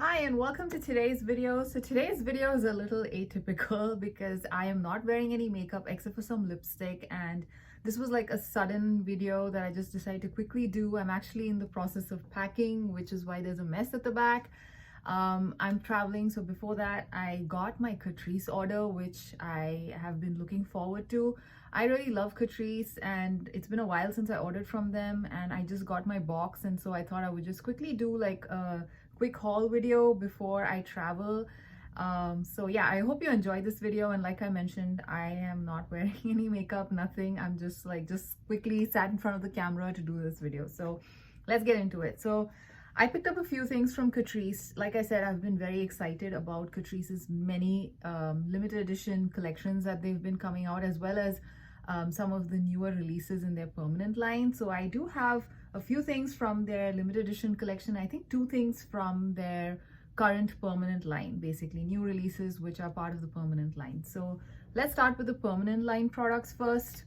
Hi and welcome to today's video. So today's video is a little atypical because I am not wearing any makeup except for some lipstick, and this was like a sudden video that I just decided to quickly do. I'm actually in the process of packing, which is why there's a mess at the back. I'm traveling, so before that I got my Catrice order, which I have been looking forward to. I really love Catrice and it's been a while since I ordered from them, and I just got my box, and so I thought I would just quickly do like a quick haul video before I travel. So yeah, I hope you enjoyed this video, and like I mentioned, I am not wearing any makeup, nothing. I'm just quickly sat in front of the camera to do this video. So let's get into it. So I picked up a few things from Catrice. Like I said, I've been very excited about Catrice's many limited edition collections that they've been coming out, as well as some of the newer releases in their permanent line. So I do have a few things from their limited edition collection. I think two things from their current permanent line, basically new releases which are part of the permanent line. So let's start with the permanent line products first.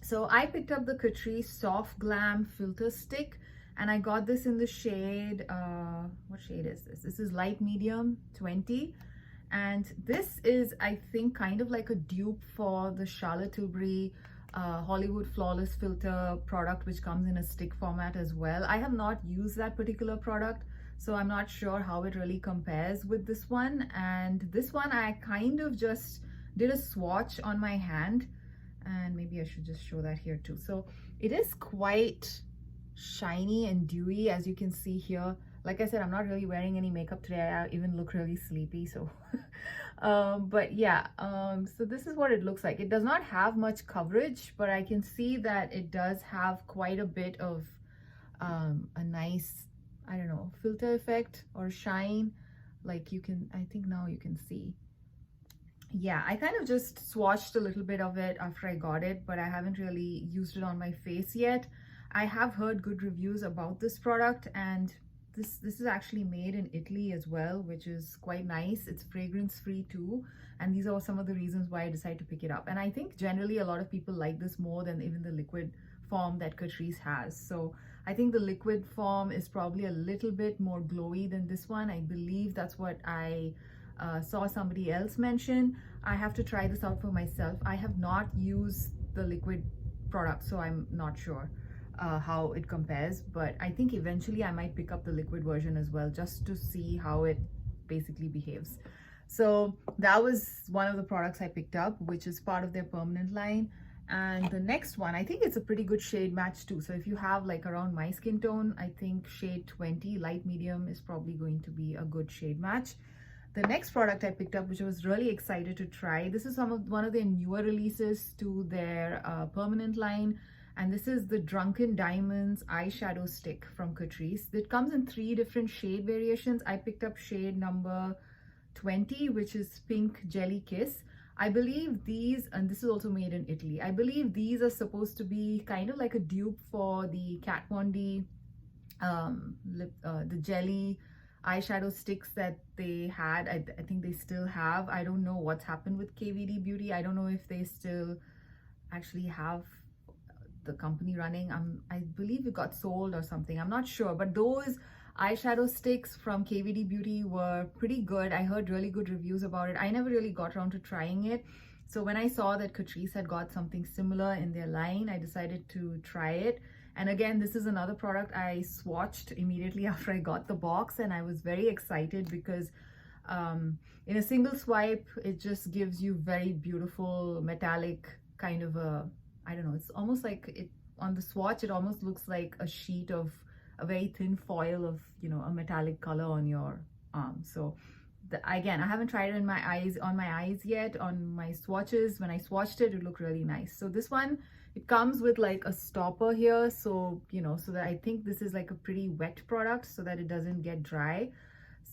So I picked up the Catrice Soft Glam Filter Stick, and I got this in the shade, what shade is this? This is light medium 20. And this is, I think, kind of like a dupe for the Charlotte Tilbury Hollywood Flawless Filter product, which comes in a stick format as well. I have not used that particular product, so I'm not sure how it really compares with this one. And this one, I kind of just did a swatch on my hand, and maybe I should just show that here too. So it is quite shiny and dewy, as you can see here. Like I said, I'm not really wearing any makeup today. I even look really sleepy, so but yeah, so this is what it looks like. It does not have much coverage, but I can see that it does have quite a bit of a nice, I don't know, filter effect or shine. Like you can, I think now you can see. Yeah, I kind of just swatched a little bit of it after I got it, but I haven't really used it on my face yet. I have heard good reviews about this product, and this is actually made in Italy as well, which is quite nice. It's fragrance free too, and these are some of the reasons why I decided to pick it up. And I think generally a lot of people like this more than even the liquid form that Catrice has. So I think the liquid form is probably a little bit more glowy than this one. I believe that's what I saw somebody else mention. I have to try this out for myself. I have not used the liquid product, so I'm not sure how it compares, but I think eventually I might pick up the liquid version as well, just to see how it basically behaves. So that was one of the products I picked up, which is part of their permanent line. And the next one, I think it's a pretty good shade match too. So if you have like around my skin tone, I think shade 20 light medium is probably going to be a good shade match. The next product I picked up, which I was really excited to try, this is one of their newer releases to their permanent line. And this is the Drunken Diamonds eyeshadow stick from Catrice. It comes in 3 different shade variations. I picked up shade number 20, which is Pink Jelly Kiss. I believe these, and this is also made in Italy, I believe these are supposed to be kind of like a dupe for the Kat Von D the jelly eyeshadow sticks that they had. I think they still have. I don't know what's happened with KVD Beauty. I don't know if they still actually have the company running. I believe it got sold or something, I'm not sure, but those eyeshadow sticks from KVD Beauty were pretty good. I heard really good reviews about it. I never really got around to trying it, so when I saw that Catrice had got something similar in their line, I decided to try it. And again, this is another product I swatched immediately after I got the box, and I was very excited because in a single swipe it just gives you very beautiful metallic kind of a, I don't know, it's almost like it on the swatch, it almost looks like a sheet of a very thin foil of, you know, a metallic color on your arm. So again, I haven't tried it on my eyes yet. On my swatches, when I swatched it, it looked really nice. So this one, it comes with like a stopper here, so you know, so that I think this is like a pretty wet product so that it doesn't get dry.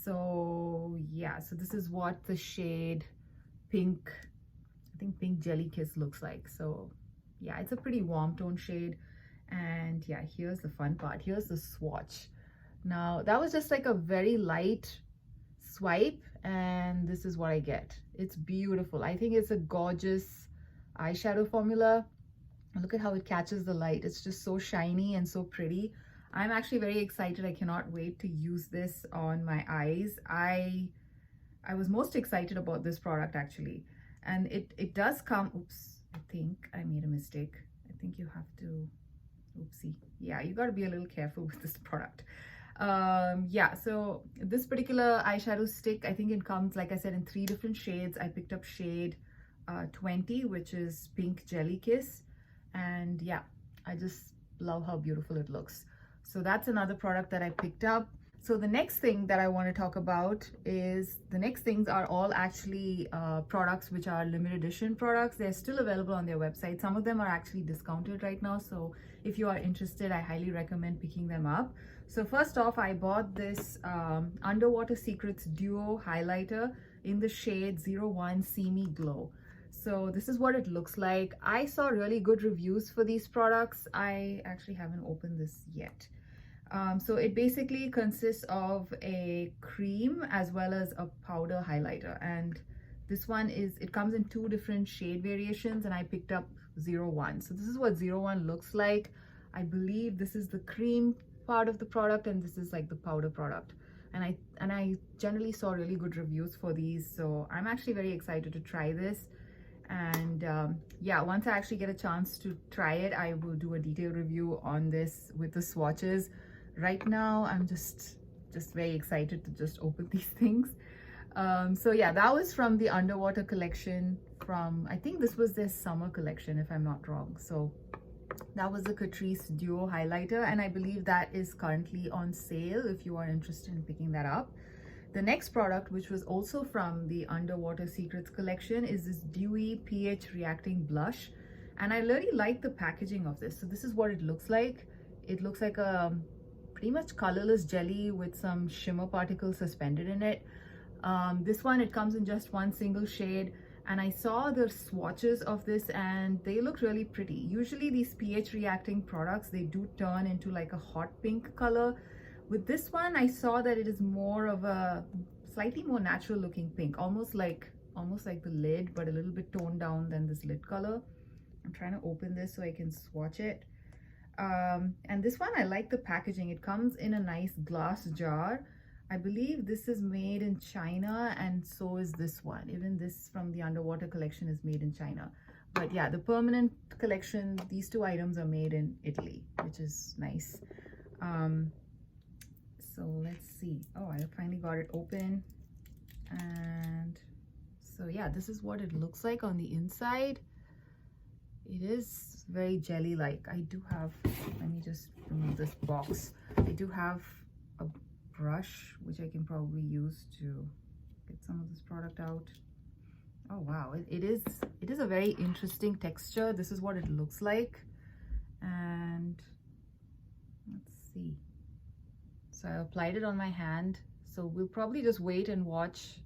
So yeah, so this is what the shade Pink, I think Pink Jelly Kiss looks like. So yeah, it's a pretty warm tone shade. And yeah, here's the fun part. Here's the swatch. Now that was just like a very light swipe, and this is what I get. It's beautiful. I think it's a gorgeous eyeshadow formula. Look at how it catches the light. It's just so shiny and so pretty. I'm actually very excited. I cannot wait to use this on my eyes. I was most excited about this product actually. And it does come, oops, I think I made a mistake. I think you have to, oopsie. Yeah, you got to be a little careful with this product. Yeah, so this particular eyeshadow stick, I think it comes, like I said, in 3 different shades. I picked up shade 20, which is Pink Jelly Kiss. And yeah, I just love how beautiful it looks. So that's another product that I picked up. So the next thing that I want to talk about is, the next things are all actually products which are limited edition products. They're still available on their website. Some of them are actually discounted right now. So if you are interested, I highly recommend picking them up. So first off, I bought this Underwater Secrets Duo Highlighter in the shade 01 See Me Glow. So this is what it looks like. I saw really good reviews for these products. I actually haven't opened this yet. So it basically consists of a cream as well as a powder highlighter, and this one is, it comes in 2 different shade variations, and I picked up 01. So this is what 01 looks like. I believe this is the cream part of the product and this is like the powder product, and I generally saw really good reviews for these, so I'm actually very excited to try this. And yeah, once I actually get a chance to try it, I will do a detailed review on this with the swatches. Right now I'm just very excited to just open these things. So yeah, that was from the Underwater collection, from, I think this was their summer collection if I'm not wrong. So that was the Catrice Duo Highlighter, and I believe that is currently on sale if you are interested in picking that up. The next product, which was also from the Underwater Secrets collection, is this Dewy pH Reacting Blush, and I really like the packaging of this. So this is what it looks like. It looks like a pretty much colorless jelly with some shimmer particles suspended in it. This one, it comes in just 1 single shade, and I saw the swatches of this and they look really pretty. Usually these pH reacting products, they do turn into like a hot pink color. With this one, I saw that it is more of a slightly more natural looking pink, almost like the lid, but a little bit toned down than this lid color. I'm trying to open this so I can swatch it. And this one, I like the packaging. It comes in a nice glass jar. I believe this is made in China, and so is this one. Even this from the Underwater collection is made in China. But yeah, the permanent collection, these 2 items are made in Italy, which is nice. So let's see. Oh, I finally got it open. And so yeah, this is what it looks like on the inside. It is very jelly-like. I do have, let me just remove this box. I do have a brush, which I can probably use to get some of this product out. Oh wow, it is a very interesting texture. This is what it looks like. And let's see. So I applied it on my hand. So we'll probably just wait and watch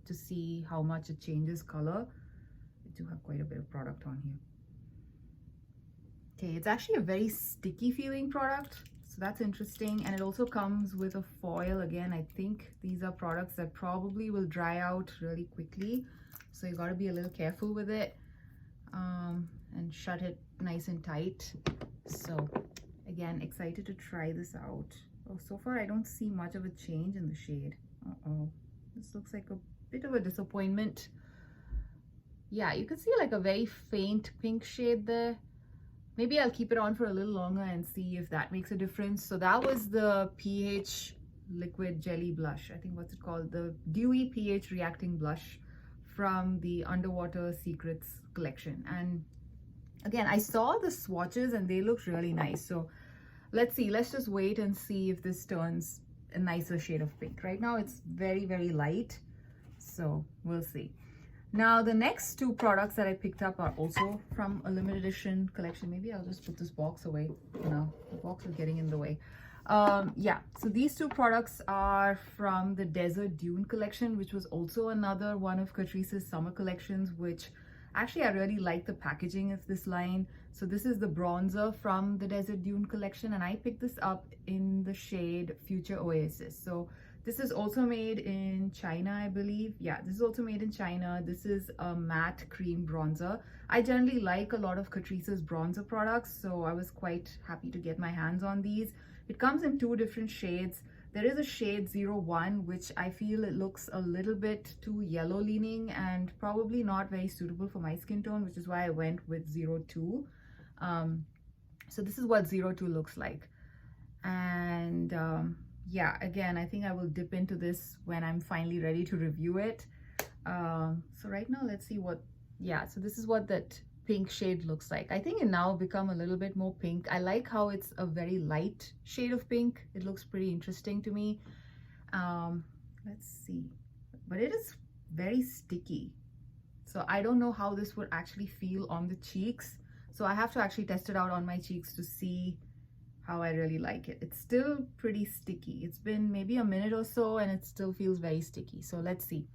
to see how much it changes color. I do have quite a bit of product on here. Okay, it's actually a very sticky feeling product, so that's interesting. And it also comes with a foil. Again, I think these are products that probably will dry out really quickly, so you got to be a little careful with it, and shut it nice and tight. So again, excited to try this out. Oh, so far I don't see much of a change in the shade. Uh-oh, this looks like a bit of a disappointment. Yeah, you can see like a very faint pink shade there. Maybe I'll keep it on for a little longer and see if that makes a difference. So that was the pH liquid jelly blush. I think, what's it called? The Dewy pH Reacting Blush from the Underwater Secrets collection. And again, I saw the swatches and they looked really nice. So let's see, let's just wait and see if this turns a nicer shade of pink. Right now it's very, very light. So we'll see. Now, the next 2 products that I picked up are also from a limited edition collection. Maybe I'll just put this box away. No, the box is getting in the way. Yeah, so these 2 products are from the Desert Dune collection, which was also another one of Catrice's summer collections, which actually I really like the packaging of this line. So this is the bronzer from the Desert Dune collection, and I picked this up in the shade Future Oasis. So This is also made in China, I believe. Yeah, this is also made in China. This is a matte cream bronzer. I generally like a lot of Catrice's bronzer products, so I was quite happy to get my hands on these. It comes in two different shades. There is a shade 01, which I feel it looks a little bit too yellow leaning and probably not very suitable for my skin tone, which is why I went with 02. So this is what 02 looks like. And yeah, again, I think I will dip into this when I'm finally ready to review it. So right now, let's see what, yeah, so this is what that pink shade looks like. I think it now become a little bit more pink. I like how it's a very light shade of pink. It looks pretty interesting to me. Let's see, but it is very sticky. So I don't know how this would actually feel on the cheeks. So I have to actually test it out on my cheeks to see how I really like it. It's still pretty sticky. It's been maybe a minute or so and it still feels very sticky. So let's see.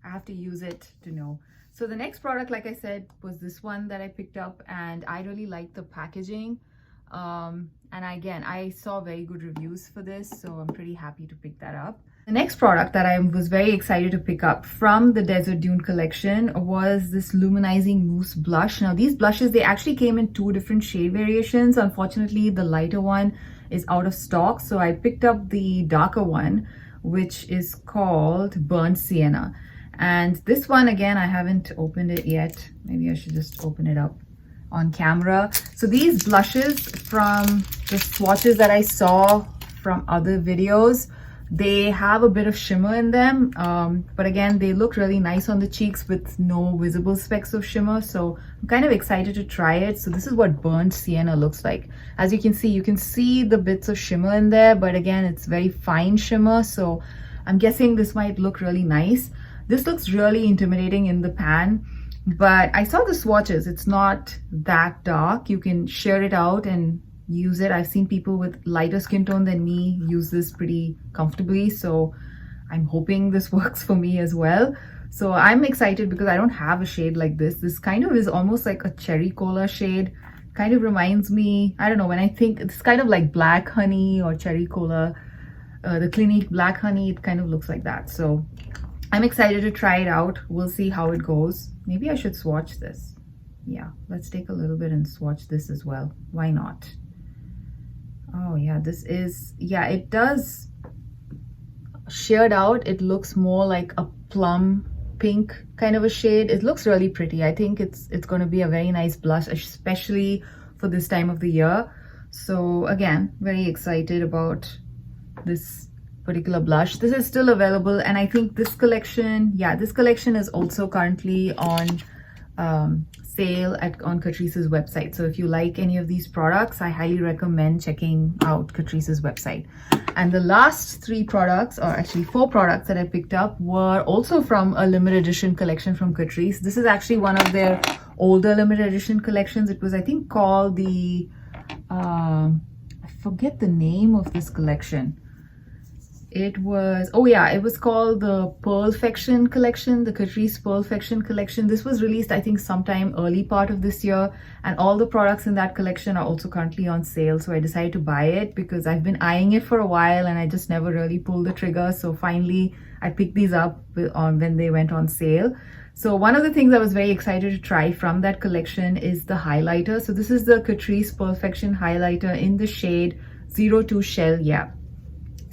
I have to use it to know. So the next product, like I said, was this one that I picked up, and I really liked the packaging. And again, I saw very good reviews for this, so I'm pretty happy to pick that up. The next product that I was very excited to pick up from the Desert Dune collection was this Luminizing Mousse blush. Now these blushes, they actually came in two different shade variations. Unfortunately, the lighter one is out of stock, so I picked up the darker one, which is called Burnt Sienna. And this one, again, I haven't opened it yet. Maybe I should just open it up on camera. So these blushes, from the swatches that I saw from other videos, they have a bit of shimmer in them, but again, they look really nice on the cheeks with no visible specks of shimmer. So I'm kind of excited to try it. So this is what Burnt Sienna looks like. As you can see the bits of shimmer in there, but again, it's very fine shimmer. So I'm guessing this might look really nice. This looks really intimidating in the pan, but I saw the swatches. It's not that dark. You can share it out and use it. I've seen people with lighter skin tone than me use this pretty comfortably, so I'm hoping this works for me as well. So I'm excited because I don't have a shade like this. This kind of is almost like a cherry cola shade. Kind of reminds me, I don't know, when I think it's kind of like black honey or cherry cola, the Clinique black honey, it kind of looks like that. So I'm excited to try it out. We'll see how it goes. Maybe I should swatch this. Yeah, let's take a little bit and swatch this as well. Why not? Oh yeah, this is, yeah, it does shared out. It looks more like a plum pink kind of a shade. It looks really pretty. I think it's going to be a very nice blush, especially for this time of the year. So again, very excited about this particular blush. This is still available, and I think this collection, yeah, this collection is also currently on sale on Catrice's website. So if you like any of these products, I highly recommend checking out Catrice's website. And the last three products, or actually 4 products that I picked up, were also from a limited edition collection from Catrice. This is actually one of their older limited edition collections. It was, I think, called the I forget the name of this collection. It was, oh yeah, it was called the Pearlfection collection, the Catrice Pearlfection collection. This was released, I think, sometime early part of this year, and all the products in that collection are also currently on sale. So I decided to buy it because I've been eyeing it for a while and I just never really pulled the trigger. So finally I picked these up when they went on sale. So one of the things I was very excited to try from that collection is the highlighter. So this is the Catrice Pearlfection highlighter in the shade 02 Shell. Yeah.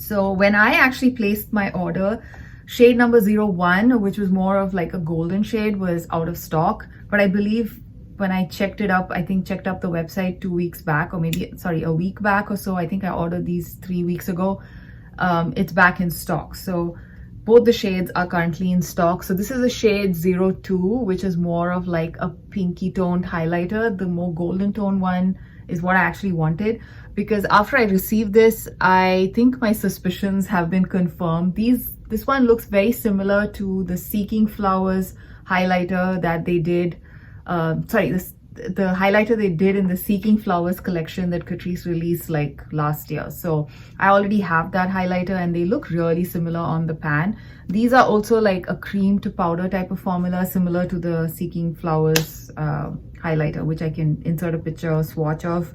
So when I actually placed my order, shade number 01, which was more of like a golden shade, was out of stock. But I believe when I checked it up, I think checked up the website 2 weeks back, or maybe, sorry, a week back or so. I think I ordered these 3 weeks ago. It's back in stock. So both the shades are currently in stock. So this is a shade 02, which is more of like a pinky toned highlighter. The more golden tone one is what I actually wanted, because after I received this, I think my suspicions have been confirmed. This one looks very similar to the Seeking Flowers highlighter that they did. The highlighter they did in the Seeking Flowers collection that Catrice released like last year. So I already have that highlighter and they look really similar on the pan. These are also like a cream to powder type of formula, similar to the Seeking Flowers highlighter, which I can insert a picture or swatch of.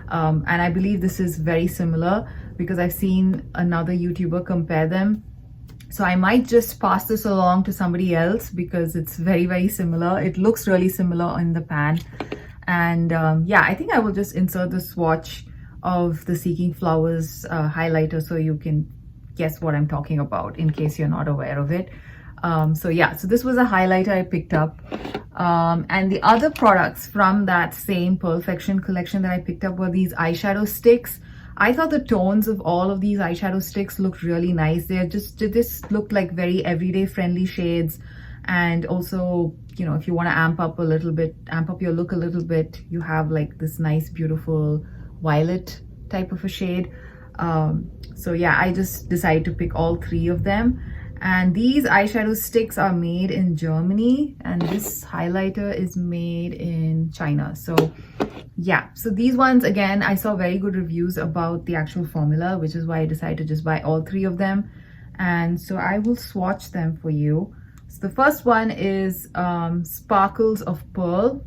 And I believe this is very similar because I've seen another YouTuber compare them. So I might just pass this along to somebody else because it's very, very similar. It looks really similar in the pan. And yeah, I think I will just insert the swatch of the Seeking Flowers highlighter so you can guess what I'm talking about in case you're not aware of it. So yeah, so this was a highlighter I picked up. And the other products from that same Perfection collection that I picked up were these eyeshadow sticks. I thought the tones of all of these eyeshadow sticks looked really nice. They just looked like very everyday friendly shades. And also, you know, if you want to amp up your look a little bit, you have like this nice, beautiful violet type of a shade. So yeah, I just decided to pick all three of them. And these eyeshadow sticks are made in Germany, and this highlighter is made in China. So yeah, so these ones, again, I saw very good reviews about the actual formula, which is why I decided to just buy all three of them. And so I will swatch them for you. So the first one is Sparkles of Pearl,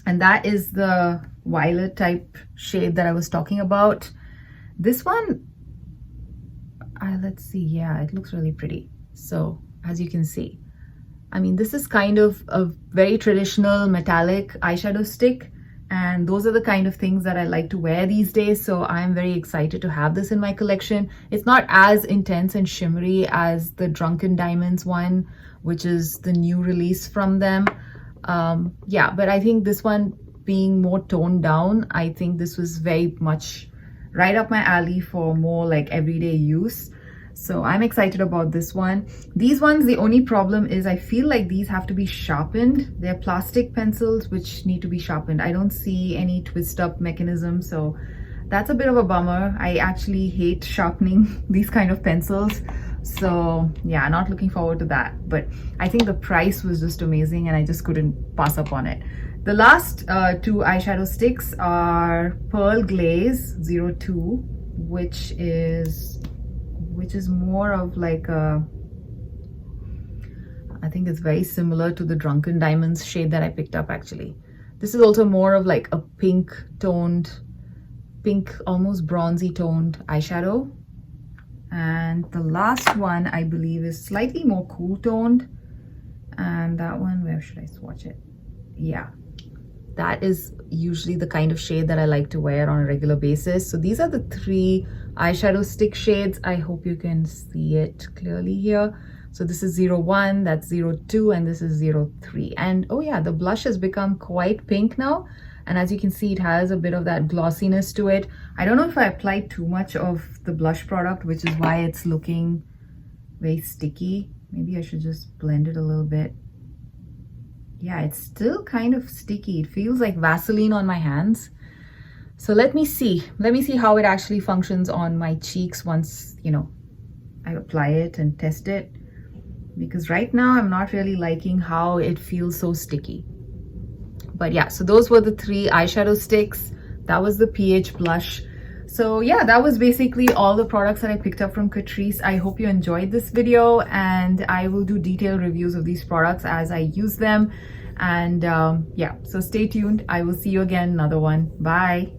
and that is the violet type shade that I was talking about. This one, let's see, yeah, it looks really pretty. So as you can see, I mean, this is kind of a very traditional metallic eyeshadow stick, and those are the kind of things that I like to wear these days. So I'm very excited to have this in my collection. It's not as intense and shimmery as the Drunken Diamonds one, which is the new release from them. Yeah, but I think this one being more toned down, I think this was very much right up my alley for more like everyday use. So I'm excited about this one. These ones, the only problem is I feel like these have to be sharpened. They're plastic pencils which need to be sharpened. I don't see any twist up mechanism, so that's a bit of a bummer. I actually hate sharpening these kind of pencils. So yeah, not looking forward to that. But I think the price was just amazing and I just couldn't pass up on it. The last two eyeshadow sticks are Pearl Glaze 02, which is more of like a, I think it's very similar to the Drunken Diamonds shade that I picked up actually. This is also more of like a pink, almost bronzy toned eyeshadow. And the last one I believe is slightly more cool toned. And that one, where should I swatch it? Yeah, that is usually the kind of shade that I like to wear on a regular basis. So these are the three eyeshadow stick shades. I hope you can see it clearly here. So this is 01, that's 02, and this is 03. And oh yeah, the blush has become quite pink now. And as you can see, it has a bit of that glossiness to it. I don't know if I applied too much of the blush product, which is why it's looking very sticky. Maybe I should just blend it a little bit. Yeah, it's still kind of sticky. It feels like Vaseline on my hands. So let me see how it actually functions on my cheeks once, you know, I apply it and test it. Because right now I'm not really liking how it feels so sticky. But yeah, so those were the three eyeshadow sticks. That was the PH blush. So yeah, that was basically all the products that I picked up from Catrice. I hope you enjoyed this video, and I will do detailed reviews of these products as I use them. And yeah, so stay tuned. I will see you again in another one. Bye.